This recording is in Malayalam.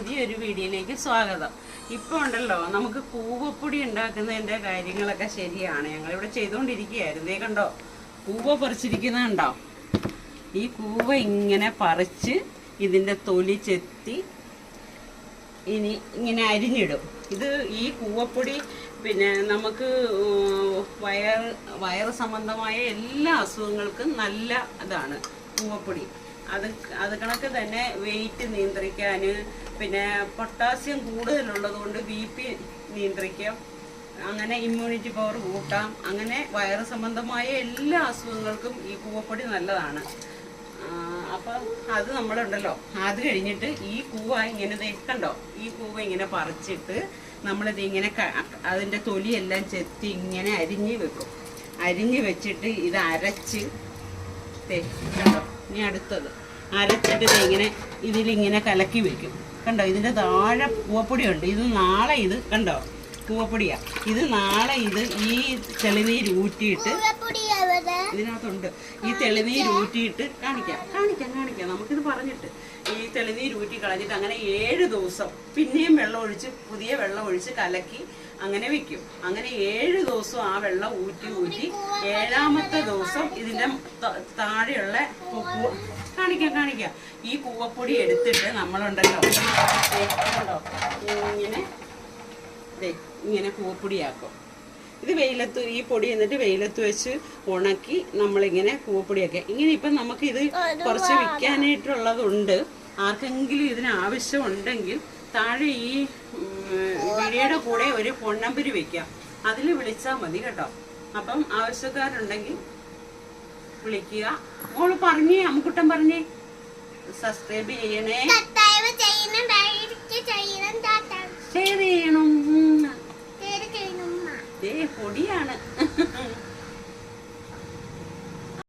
പുതിയൊരു വീഡിയോയിലേക്ക് സ്വാഗതം. ഇപ്പോൾ ഉണ്ടല്ലോ നമുക്ക് കൂവപ്പൊടി ഉണ്ടാക്കുന്നതിൻ്റെ കാര്യങ്ങളൊക്കെ ശരിയാണ്. ഞങ്ങളിവിടെ ചെയ്തുകൊണ്ടിരിക്കുകയായിരുന്നു. ഇതേ കണ്ടോ, കൂവ പറിച്ചിരിക്കുന്നുണ്ടോ? ഈ കൂവ ഇങ്ങനെ പറിച്ച് ഇതിൻ്റെ തൊലി ചെത്തി ഇനി ഇങ്ങനെ അരിഞ്ഞിടും. ഇത് ഈ കൂവപ്പൊടി പിന്നെ നമുക്ക് വയറ് സംബന്ധമായ എല്ലാ അസുഖങ്ങൾക്കും നല്ല ഇതാണ് കൂവപ്പൊടി. അത് കണക്ക് തന്നെ വെയിറ്റ് നിയന്ത്രിക്കാൻ, പിന്നെ പൊട്ടാസ്യം കൂടുതലുള്ളത് കൊണ്ട് BP നിയന്ത്രിക്കാം, അങ്ങനെ ഇമ്മ്യൂണിറ്റി പവർ കൂട്ടാം. അങ്ങനെ വയറ് സംബന്ധമായ എല്ലാ അസുഖങ്ങൾക്കും ഈ കൂവപ്പൊടി നല്ലതാണ്. അപ്പം അത് നമ്മളുണ്ടല്ലോ, അത് കഴിഞ്ഞിട്ട് ഈ കൂവ ഇങ്ങനെ കണ്ടോ, ഈ കൂവ ഇങ്ങനെ പറിച്ചിട്ട് നമ്മളിത് ഇങ്ങനെ അതിൻ്റെ തൊലിയെല്ലാം ചെത്തി ഇങ്ങനെ അരിഞ്ഞ് വെക്കും. അരിഞ്ഞ് വെച്ചിട്ട് ഇത് അരച്ച് കണ്ടോ, ഇനി അടുത്തത് അരച്ചിട്ട് ഇങ്ങനെ ഇതിലിങ്ങനെ കലക്കി വെക്കും. കണ്ടോ, ഇതിൻ്റെ താഴെ കൂവപ്പൊടിയുണ്ട്. ഇത് നാളെ ഇത് കണ്ടോ കൂവപ്പൊടിയാ. ഇത് നാളെ ഇത് ഈ തെളിനീര് ഊറ്റിയിട്ട് ഇതിനകത്തുണ്ട്. ഈ തെളിനീര് ഊറ്റിയിട്ട് കാണിക്കാം നമുക്കിത് പറഞ്ഞിട്ട് ഈ തെളിനീര് ഊറ്റി കളഞ്ഞിട്ട് അങ്ങനെ 7 ദിവസം പിന്നെയും വെള്ളം ഒഴിച്ച് പുതിയ വെള്ളം ഒഴിച്ച് കലക്കി അങ്ങനെ വെക്കും. അങ്ങനെ 7 ദിവസം ആ വെള്ളം ഊറ്റി 7ാമത്തെ ദിവസം ഇതിൻ്റെ താഴെയുള്ള കാണിക്കാം ഈ കൂവപ്പൊടി എടുത്തിട്ട് നമ്മളുണ്ടല്ലോ ഇങ്ങനെ കൂവപ്പൊടിയാക്കും. ഇത് വെയിലത്ത് ഈ പൊടി എന്നിട്ട് വെയിലത്ത് വെച്ച് ഉണക്കി നമ്മളിങ്ങനെ കൂവപ്പൊടിയൊക്കെ ഇങ്ങനെ. ഇപ്പം നമുക്കിത് കുറച്ച് വിൽക്കാനായിട്ടുള്ളതുണ്ട്. ആർക്കെങ്കിലും ഇതിന് ആവശ്യമുണ്ടെങ്കിൽ താഴെ ഈ വീഡിയോയുടെ കൂടെ ഒരു ഫോൺ നമ്പർ വെക്കാം, അതിൽ വിളിച്ചാൽ മതി കേട്ടോ. അപ്പം ആവശ്യക്കാരുണ്ടെങ്കിൽ വിളിക്കുക. മോള് പറഞ്ഞേ, അമ്മുക്കുട്ടൻ പറഞ്ഞേ, സബ്സ്ക്രൈബ് ചെയ്യണേ, ഷെയർ ചെയ്യണം. പൊടിയാണ്.